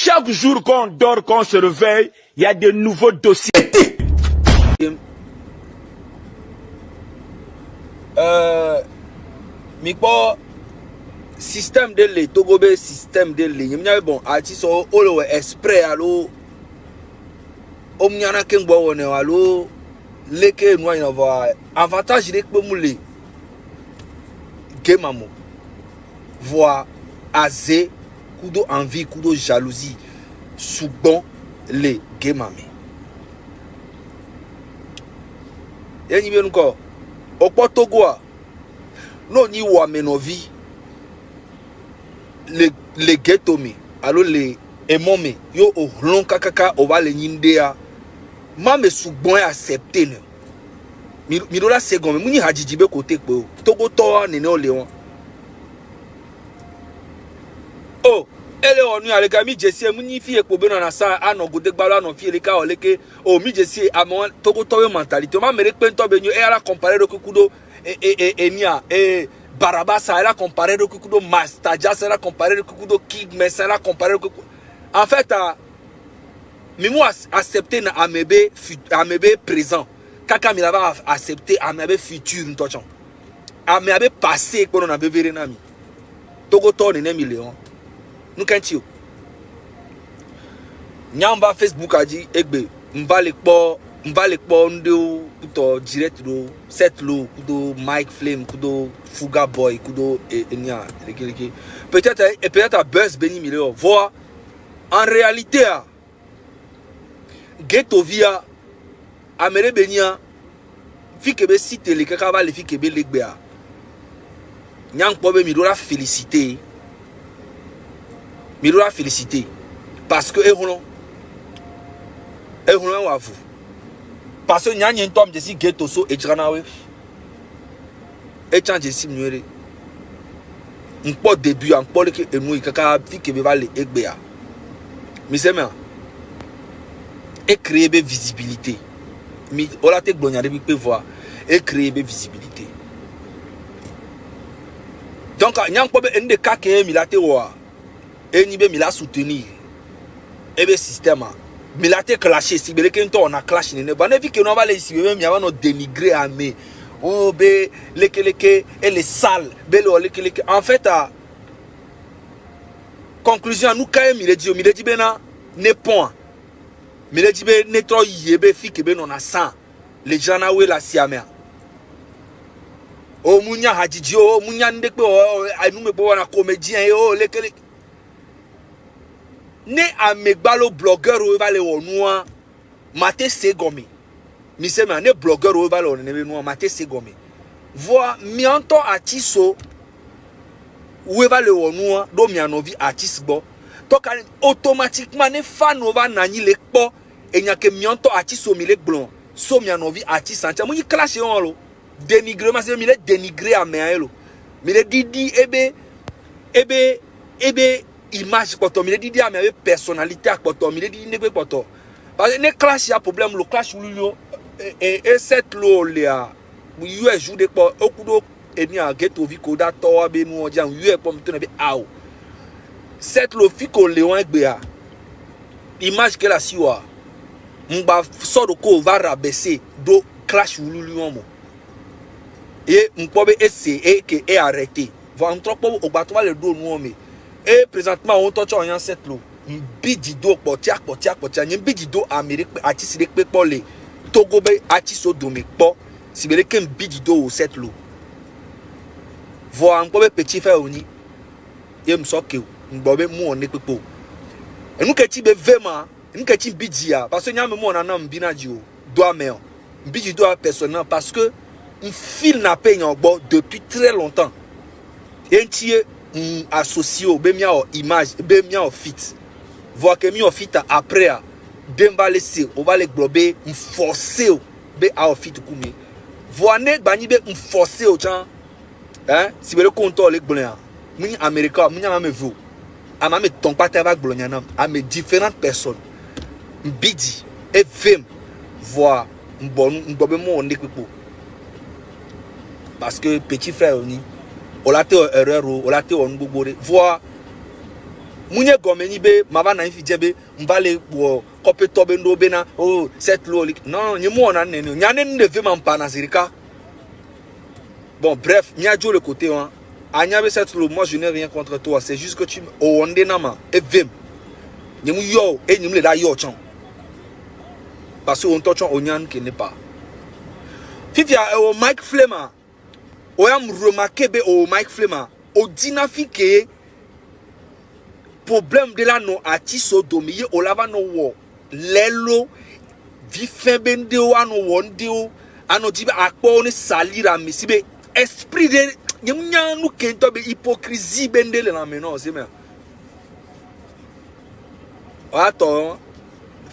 Chaque jour qu'on dort, qu'on se réveille, il y a de nouveaux dossiers. Mikpo système de le Togobe système de le nyamnya bon artiste o lo exprès alo omnyana kengbo wona alo leke no ina va avantage de kpo mule gemamo voix azé kudo envie kudo jalousie soubon le gemame yeni bien ko okpo Togo a non ni wa menovi le ghetto mi alo le emome yo o hlon kakaka o va le nyindea ma me soubon accepter ne mi do la second muni hajijibe côté pe Togo to ne o le won oh ele onu ale ka mi jesi muni fi ekpo be na sa anogo de gbalo anon fi ele ka o leke o mi jesi amon Togo to yo mentalité ma mere pe to be nyu e ala comparer de kukudo Enia Barabasa elle a comparé le Kukudo Mastaja elle a comparé le Kukudo Kig mais elle a comparé le Kukudo en fait Mimo accepté na Amebe présent kaka mi lava accepté Amebe futur ntochon Amebe passé ko na bevere na mi Togo to ne mi leon nous kanti nyamba Facebook a dit egbe mbale kpo ndo kuto direct do set lo kudo Mike Flame kudo Fuga Boy kudo enya leke peut-être buzz beni mileo voir en réalité ghetto via amere benia fikebe site le kaka va le fikebe legbe a nyang po be mi do la féliciter parce que eholo wa vous parce que nyanye ntom de si ghetto so ejranawe e change si nuere npo début en po ke enu kaka fi ke va le egbe a mi se me et créer be visibilité mi ola te glonya de pe voir et créer be visibilité donc nyang po be ende ka ke mi la te wa e ni be mi la soutenir e be système mais là t'es clashé si belé qu'un on a clashé ne ba ne vi que non va les ici même y a no dénigrer à mais oh be leke et les sales be leke en fait conclusion nous quand il dit bena ne point mais il dit be ne trop yebe fi que be non a 100 les gens na we la siamea oh munya hajiji oh munya ndekpe oh anu me bo na comédien oh leke ne amegbalo blogueur o va le wonua mate segomi mi se ma ne blogueur o va le wonua mate segomi voir mi anto atiso o va le wonua do mi anovi atisbo to kan automatiquement ne fan o va nani le po enya ke mi anto atiso mi le glon so mi anovi atisanta mo yi clash on lo dénigrement c'est mi le dénigrer a meelo mi le didi ebe image poto mi le didi a me personnalité a poto mi le didi ne poto parce que ne clash ya problème le clash lu et cette lo le a you joue de po okudo eni a ghetto vi ko da to be nu ojan you po mi to na be aw cette lo fi ko leon egbe a image que la siwa mba so do ko va rabaisser do clash lu mo et mpo be essayer et que est arrêté va on trop o gba to va le do nu me et présentement on touche en cette l'eau bidido potia ni bidido Amérique artiste de pe le Togo be artiste do me po si bele kem bidido au cette l'eau voir un peu petit frère oni et me soke ngbobe mu on ekpepo enu ke ti be vema enu ke ti bidia parce que nyame mu on na mbinaji o do ameo bidido a personnel parce que un fil n'a pas ngbo depuis très longtemps et associé au bemia image bemia fit voir que mi fit après demba laisser on va les glober forcer be a fit kumi voir ne bani be forcer au temps hein si le compteur les glonia muni américain muni ma me vu ama me ton pas va glonia na a me différentes personnes bidi et vem voir mbobe mo on ekpo parce que petit frère oni on l'a été erreur on l'a été on gbogbo voir Mounye gomeni be, mava na infi djebe, m'vale kope tobe ndo be na, oh, cette l'eau. Non, n'y mou on a nene. N'y a ne veut m'en pas nazirika. Bon, bref, mia jo le côté, hein. Agnabe cette l'eau, moi je n'ai rien contre toi. C'est juste que tu onde nama, et vim. N'y mou yo, et n'y mou le da yo chan. Parce qu'on touche on nyan qui n'est pas. Fifia, au Mike Flema, on a remarqué au Mike Flema, au dynamique problème de la no artiste domié au lava no wo lelo vi fembende o ano wonde o ano dibe akpo ni salira misibe esprit de nyanya nu kento be hypocrisie bende le na meno c'est mais attends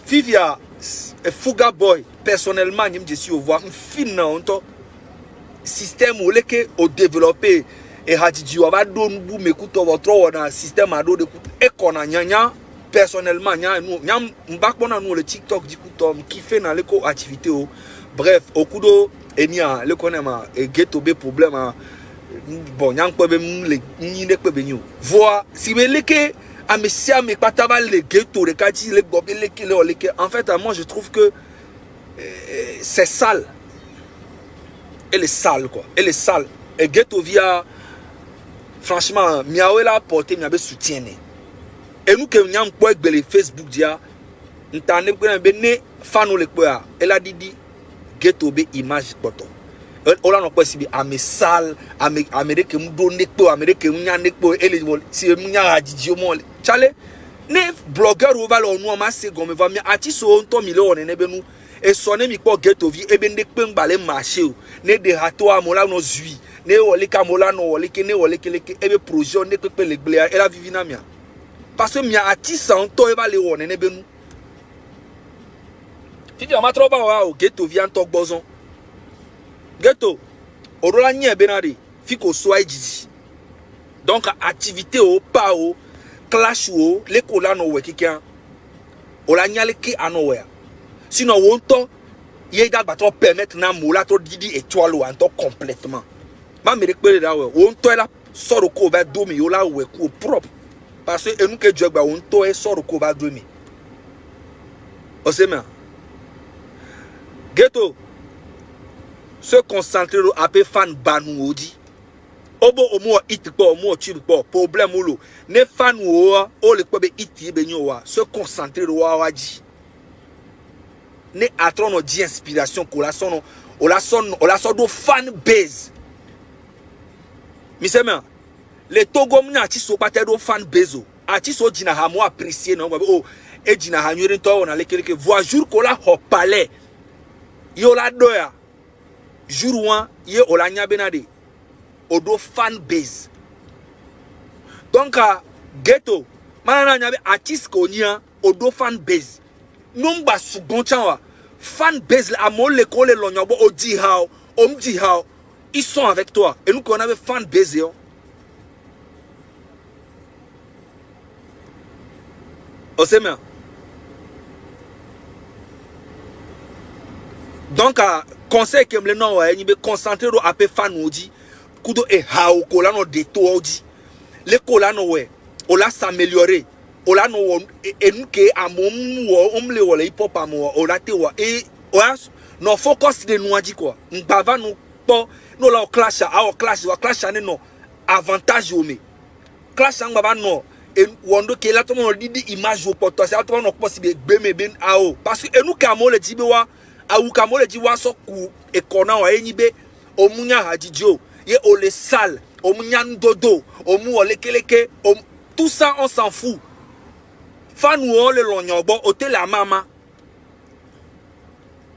Fifia Fuga Boy personnellement je suis au voir fin na onto système ou leke au développer et hadiji wa ba don bu mekuto votre na système ado de e kona nyanya personnellement nyam mbakona nous le TikTok du kuto qui fait dans les activité bref au kudo enia le konema e ghetto be problème bon nyam ko be le ni ne ko be nyu voir si me leke a mesia me patava le ghetto le kati le gobe leke en fait moi je trouve que c'est sale. Elle est sale quoi, elle est sale et ghetto via franchement miawe la porter miabe soutien et nous que nyam ko egbele Facebook dia ntane ko na be ne fanu le ko elle a dit ghetto be image poto ola no ko sibi ame sale amerique mu do ne ko amerique mu nya ne ko ele si mu nya ajiji mo chale ne blogueur o va lo nu ma se go me va mi artiste o nto million ne be nu et sonner mi ko ghetto vi e be ne pe ngbalé marché o ne de hato amola no zui ne wole kamola no wole ke ne wole keleke ebe projet ne pepe le glea ela vivina mia parce que mia artiste en to e va le wone ne benu tidi ama troba wa o ghetto vi anto gbozon ghetto orola nye benade fiko so ejiji donc activité o pa o clash o le kola no we kikan ola nyale ke anowe sinon wonto ye da ba to permettre na mola to didi étoile o anto complètement ma me rekpere da we on to la soro ko ba do mi yo la we ko propre parce que enu ke jogba on to e soro ko ba do mi o se me ghetto se concentrer a pe fan banu odi obo omo it po omo chi po problème lo ne fan o le ko be it be nyo wa se concentrer wa waji ne atrono di inspiration ko la son o la son do fan base. Misema le Togo mna artiste pate do fan bezo artiste dina ha mo apprécier non oh e dina ha nyori to na lekeleke voix jour ko la ho palais yo la doya jour wan ye o la nya benade o do fan base donc ghetto mana nya be artiste ko nya o do fan base numba sugon chanwa fan base la mo le ko le lonyobo o di how o mdi how ils sont avec toi. Et nous, qu'on avait fan baiser. On sait bien. Donc, conseil que me non, il me concentrer à peu fan odi. Kudo e hao kolano de to odi. Le kolano we, on l'a s'améliorer. On l'a no et nous que à mon omle wala hip hop amo, on l'a te wa et no focus de nous dit quoi. N'bava nous pas no la clash wa clash ane no avantage o me clash an baba no e wondo ke la to mo di image o poto se to no possible gbe me ben ao parce que enu ka mo le jibe wa awu ka mo le ji wa so ku e kona wa enyi be o munya hajijio ye o le sale o munya ndodo o mu o le keleke tout ça on s'en fout fan o le lonyobo o te la mama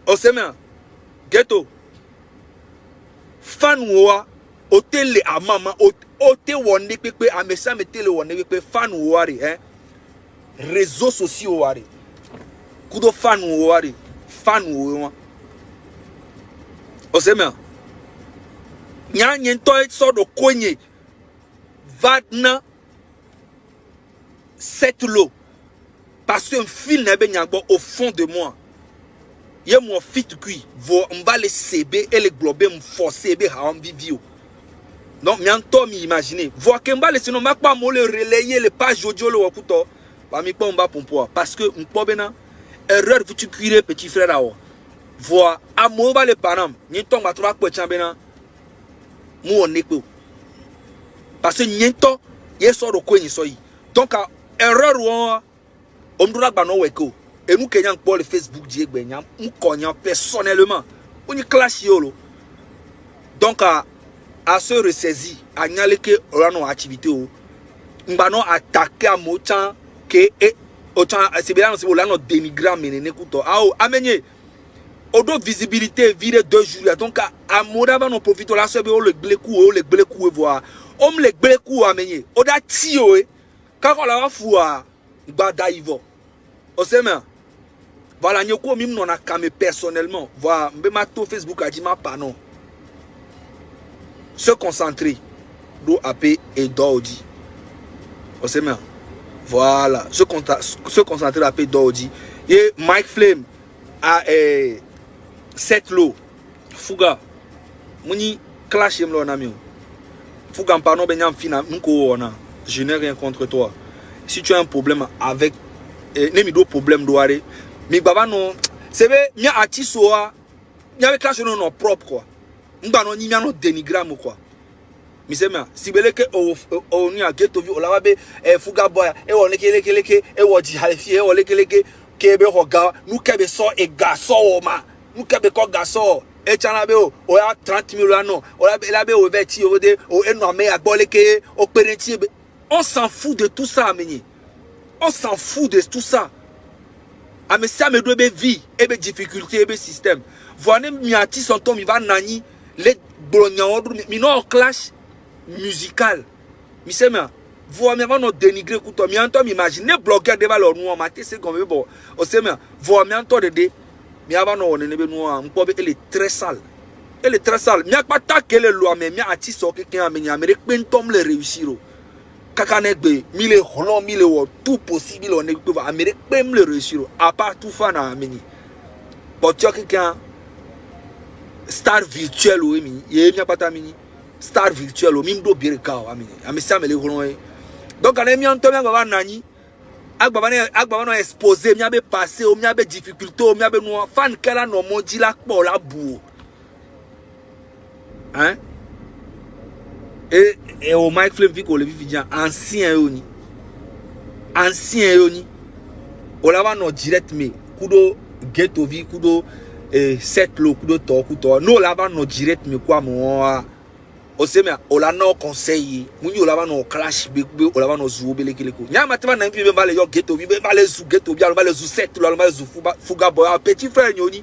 o se me ghetto fan wa hôtel a mama hôtel wonde pepe a mesa metele wonde pepe fan wari réseaux sociaux wari kudo fan wari fan wo o se me nya nyento so do konye vadna cette l'eau parce qu'un fil n'a be nyagbo au fond de moi. Ye mon fit kui on va les CB et les glober me forcer be ha on vivio Donc mianto mi imaginer voir que mba le sinon m'a pas mo le relayer les pages audio le wakuto ba mi pas mba pompo parce que mpo bena erreur vous tu cuire petit frère là voir amour ba les parents ni ton ba trois ko chambena mu on neko parce que niento ye so ro ko ni so yi donc erreur wo omdura gba no weko et nous kenyan pour le Facebook die gbenya mu konya personnellement on y clash yolo donc à se ressaisir à nyaleke orano activité o mbano attaquer à mochan que et ochan c'est bien c'est olano dénigrer menene kuto ao amenye odo visibilité vire 2 jours donc à moda va no profite la sebe o le gleku voir om le gleku amenye oda ti o e quand on la fua gbada ivo o sema voilà nyoko mim non akame personnellement voir mbema to Facebook a dit ma pardon. Se concentrer do AP et d'ordi. On sait bien. Voilà. Se concentrer AP d'ordi. Et Mike Flame a 7 lots. Fuga. Muni clash yem lo na mi. Fuga pardon benyam fina nko ona. Je n'ai rien contre toi. Si tu as un problème avec nemi do problème do are. Mi baba non. C'est vrai, mi artiste oa. Mi avec clash non propre quoi. Mbano ni miano dénigramme quoi. Misema sibeleke o ni ageto vi olawabe fuga boy e wo leke e wo ji halefi e wo leke kebe hoga nu kebe so e gaso o ma nu kebe ko gaso e chana be o ya 30 000 ano o la be o veti o de o eno me agboleke o perenti on s'en fout de tout ça amenye. On s'en fout de tout ça. Ame ça me doit be vie et be difficulté et be système. Voyez mi artiste son tom il va nani les blognan mi no clash musical. Mi se me voix mi avant no dénigrer couteau mi entend m'imaginer bloquer devant leur nous maté c'est comme bon o se me voix mi entend de mi avant no ne be nous on peut elle est très sale. Elle est très sale. Mi a pas taquer le loi mais mi artiste so quelqu'un ameni amérique pentom le réussir. Kakanegbe mille holon mille wo tout possible on peut amérique même le réussir à part tout fan ameni. Pour tu quelqu'un star virtuel ou mi ye mi apata mini star virtuel ou mi do birika o amini amisa mele holon e donc ane mi anto mi agba nani agba no exposer mi abe passer o mi abe difficulté o mi abe no fan kala no moji la po la bu hein et au Mike Flame viko le vivian ancien oni o la va no direct me kudo get ovi kudo 7 lots kudo to kuto no la va no direct me kwa mo o se me o la no conseil muni o la va no clash be o la va no zu obele keleko nya matema na mpi be ba le yo get ovi be ba le zu get ovi ba le zu 7 lo ba le zu fuga boy petit frère nyoni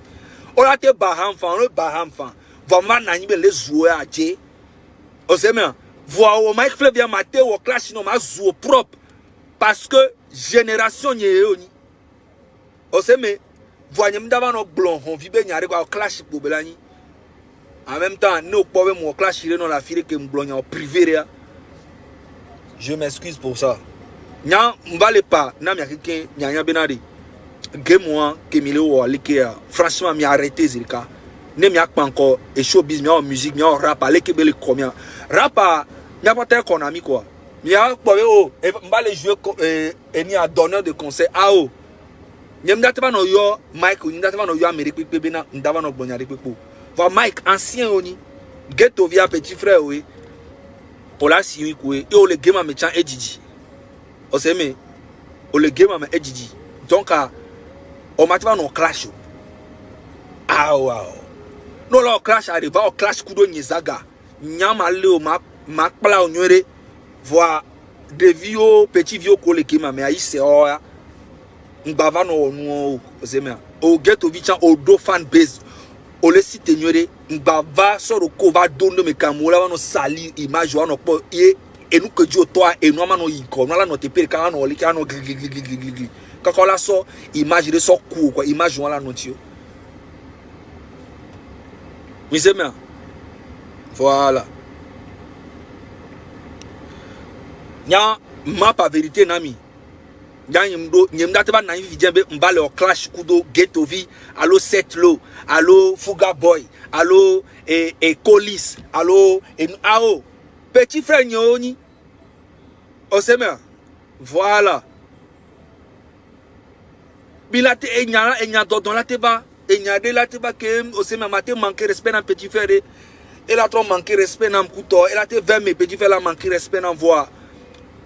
o la te baham fan va ma na nyi be le zu a je o se me voir au Mike Flame bien maté au clash no ma zu propre parce que génération nye oni o se me voyez m'dava no blon on vibe nyare kwa clash pour belani en même temps no powe mo clash ile no la file que m'blon en privé. Je m'excuse pour ça. Nya m'vale pas na mi akeke nya benadi game moi que mi le wo like franchement mi arrêter zilka ne mi akpa encore et showbiz mi en musique mi en rap aleke bele combien rap mi a pas tel qu'on ami quoi mi a powe o m'vale jouer ni a donneur de conseil ao Nyemdatava no yo Mike, nyemdatava no yo Amérique pepe na ndava no gbonyare pepo. Va Mike ancien oni geto via petit frère oui. Ola si kwe e o le game me chan ejiji. O se me o le game me ejiji. Donc o matava no clash. Ah wow. No lo clash arrive o clash kudo nyezaga. Nyama le o ma kpala onwere. Voir de vieux petit vieux ko le game me ayi se o ya. Mbava no no ozemia o get ovicha o do fan base o le site nyore mbava soro ko va dondo me kamola no sali image wa no po e enu keju to a enu ama no yiko no la no te pere ka no le ka no gli ka ko la so image de so ku ko image wala no tio mizemia voilà nya mapa vérité nami Nyemdateba na vidjembe mbale o clash kudo geto vi allo 7 lots allo fuga boy allo e colis allo en ao petit frère nyoni osema voilà bilate enya dans la teba enya de la teba que osema maté manquer respect dans petit frère et la trop manquer respect dans couteau et la te 20 mes petit frère la manquer respect dans voix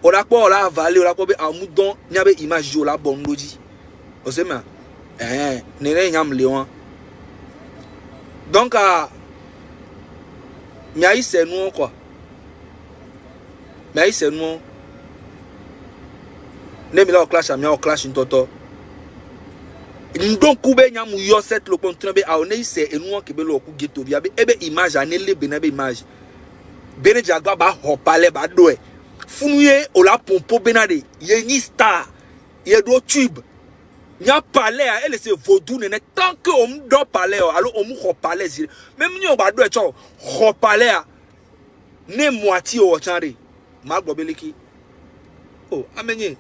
on a quoi on a avalé on a quoi amoudon nyabe image jo la bondoji osema nene nyam leon donc miaï c'est nous quoi miaï c'est nous ne mi la clash amia o clash ntoto donc kube nyamu yo set le contrat be a on c'est nous ke be lo ku ghetto bia be ebe image anele be na be image bene jagba ba hopale ba do e funuye o la pompo benade ye ni star ye do tube nya palais a elle c'est vaudou ne tant que on do palais alors on ho palais même ni on ba do e cho ho palais a ne moitié o chanre ma gbobeleki oh amenye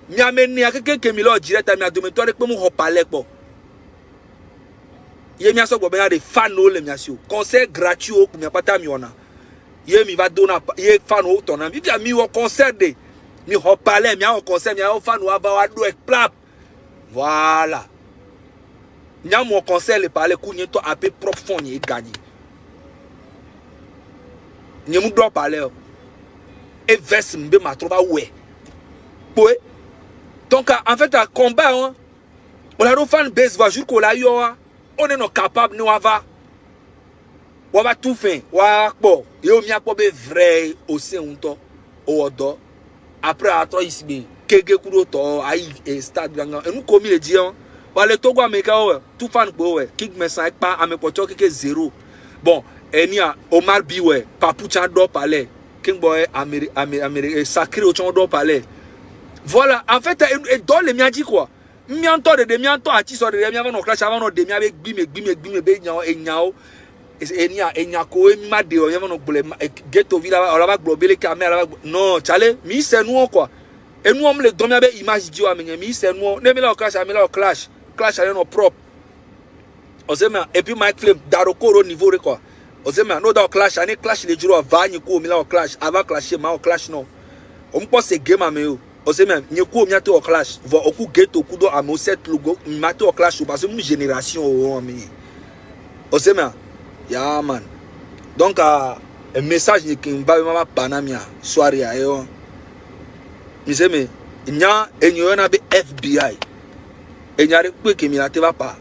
mi ameni akeke kemi lo direct mi adometore pe mu ho palais po ye mi aso gbobena de fan o le mi asio concert gratuit o mi apata mi ona ye mi va dona ye fan o ton ami bi mi wo concert de mi ho palais mi a concert mi a fan o aba wa do e plap voilà nya mo concert le palais ku nyi to ape propre fond ni gagner ni mu do palais et verse mbe ma troba we poe donc en fait à combat on a fan base va jour qu'on la yo on est non capable nous va on va tout faire wa bon yo mi akpo be vrai au sein to o odo après à toi ici kege kuro to ai stade ganga e nous comme il dit on va le togo ameka tout fan po we kick me sa pa ame pocho keke 0 bon enia Omar Biwe papu chan do palais king boy américain sacré au chan do palais. Voilà, en fait, dans les miens dit quoi? Mianto de mianto à tiso de mianto no clash avant no de miabe gbime be nyao enyao enyako ma de o no bole ghetto villa on va glober les caméras non chale mi c'est nous quoi et nous on le donne miabe image dio amenye mi c'est nous ne me la clash à no propre ozema et puis Mike Flame daroko au niveau quoi ozema no da clash ane clash les jours va ni ko mi la clash avant clasher ma clash non on pense c'est game ameo ose même nyeko miato au clash voit oku ghetto kudo amo set logo miato au clash parce que une génération o ami ose même ya man donc un message ni kimba mama panamia soirée ayo mi se me nya enyo na be FBI enyare pe ke mi na te va pas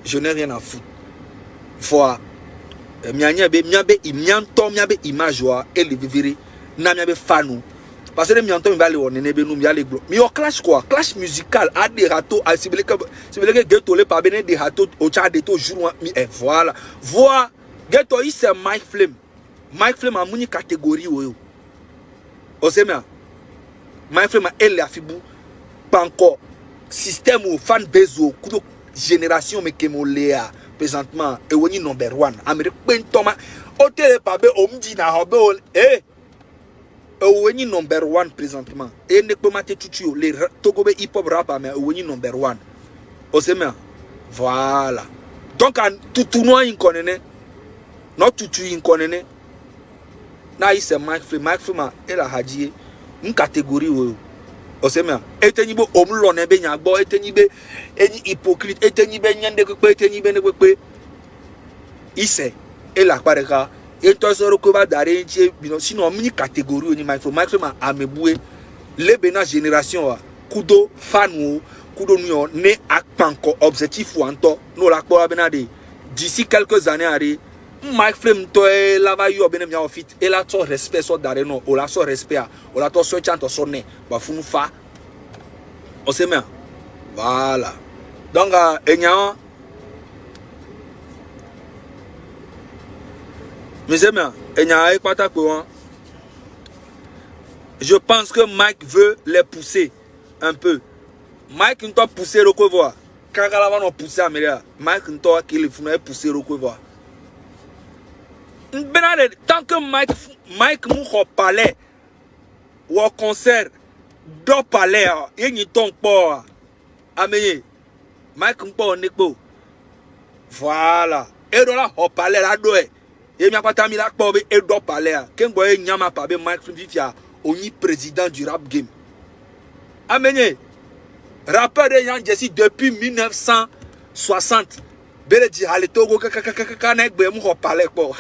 je n'ai rien à foutre fois mianya be imianto miabe image wa et le vivre na miabe fanu. Parce que les miantons ils vont aller on nous aller mais au clash quoi clash musical à des râteaux à si que ghetto les pas bien des râteaux au chat de tout jour et voilà voir ghetto il c'est Mike Flame a une catégorie où on sait bien Mike Flame elle a fibu pas encore système ou fan base ou génération mais que mon léa présentement et on est number 1 Amérique Thomas hôtel pas bien on me dit na hobe eh Oweni number 1 présentement. Et ne peut mater tout les Togobe hip hop rap mais Oweni number 1. Osema. Voilà. Donc tout nous in connaît. Non tout in connaît. Na il c'est Mike Flame elle a hadie une catégorie où Osema. Etenibo omlo ne be nyagbo etenibe eni hypocrite etenibe nyande ko etenibe ne ko il sait elle a pareka et toi ça recouvre d'arrêt sinon mini catégorie ni Mike Flame ameboué les bena génération kudo fanu kudo nous ne akpanko objectif ou anto no la ko benade d'ici quelques années arrêt Mike Flame to la va yo benem ya ofit et la to respect so d'arrêt non o la so respect o la to so chante so ne ba funu fa on sait bien voilà donc enya mes amis, je pense que Mike veut les pousser un peu. Mike ne doit pousser le voir. Quand il va pousser à Mike ne doit qu'il pousser le voir. Tant que Mike mou palais ou au concert do palais, il n'y tombe pas. Amélie, Mike ne peut pas. Voilà. Et dans la palais là-dedans. Et mi apata mi la kpo be edo palais. Ken boye nyama pa be Mike Vivia oni président du rap game. Amenye rappeur de Yan Jesse depuis 1960. Bele di ale Togo kaka nek be mu ho palais po.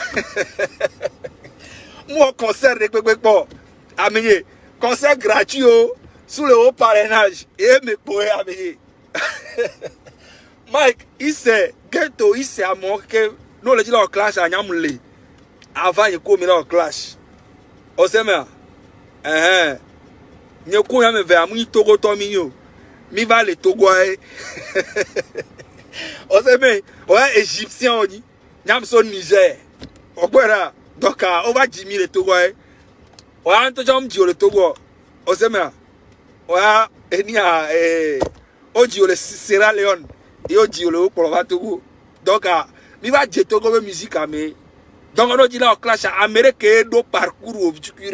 Mu concert de po. Amenye concert gratuit sous le haut parrainage et me poé amenye. Mike, il sait ghetto, il sait à moi que nous le disons au clash à Nyamule. Avant il come là au clash. O se me ne ko ya me ve amu Togo to mi yo. Mi va le Togo e. O se me ouais égyptien on dit. Nyam so Niger. O gbera donc on va Jimmy le Togo e. O an to jam di le Togo. O se me ouais enia o di le Sierra Leone. Et on dit le pour le Togo. Donc mi va dire Togo de musique à me. Donc on dit là au clash américain do parcours obscur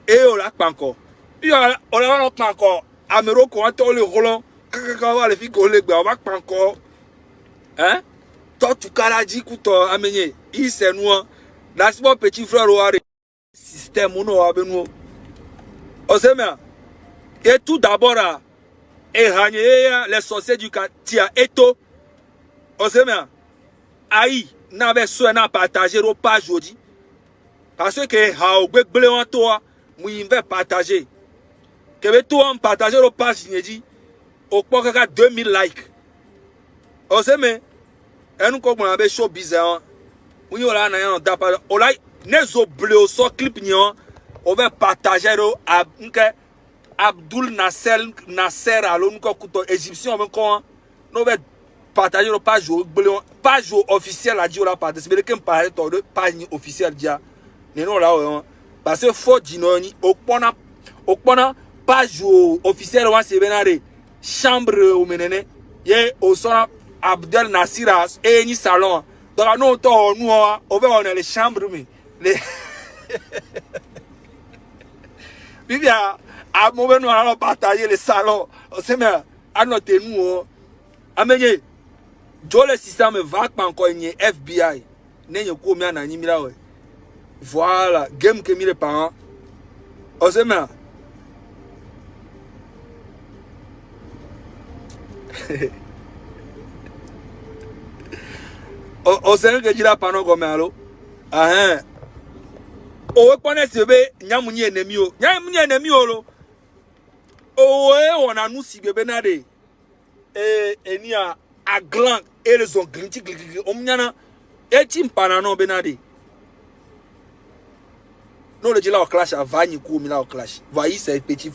et on l'a pas encore. Il on l'a pas encore. Américain quand on le roland quand on le fait qu'on le on va pas encore. Hein? Toi tu caladi couto amené. Il c'est nous. Là c'est mon petit frère au système on a besoin. On sait bien. Et tout d'abord et les sorciers du quartier Eto. On sait bien. Aïe, n'avait soit partagé au page aujourd'hui. Parce que Haoube Bléon toi, moi vais partager. Que toi on partager au page dit au point 2000 likes. On sait bien. Et nous comme on avait show bizarre. Oui on a un dapa. On a nezo bleu so clip nion. On va partager au Abdul Nasser alon ko kuto égyptien on ko no be partager le page officiel a dit on la partager mais que parler de page officielle dia ne no la parce que faut dinoni au pona page officielle wa se benare chambre au menene ye au sona Abdel Nassiras et ni salon donc nous to nous on va on les chambres mais les Bibia à moment nous allons partager les salons. C'est mais à noter nous amenye jo le système va pas encore ni FBI ne yo ko mi anani mi la we voilà game que mi les parents o c'est mais o c'est que jira pano go me alo o pone sebe nyamunyi enemi o lo on a nous si bébé nade eni a gland et les ont glinti omnyana etim panano benade non le dit là au clash à vani ko mi là au clash voyez c'est petit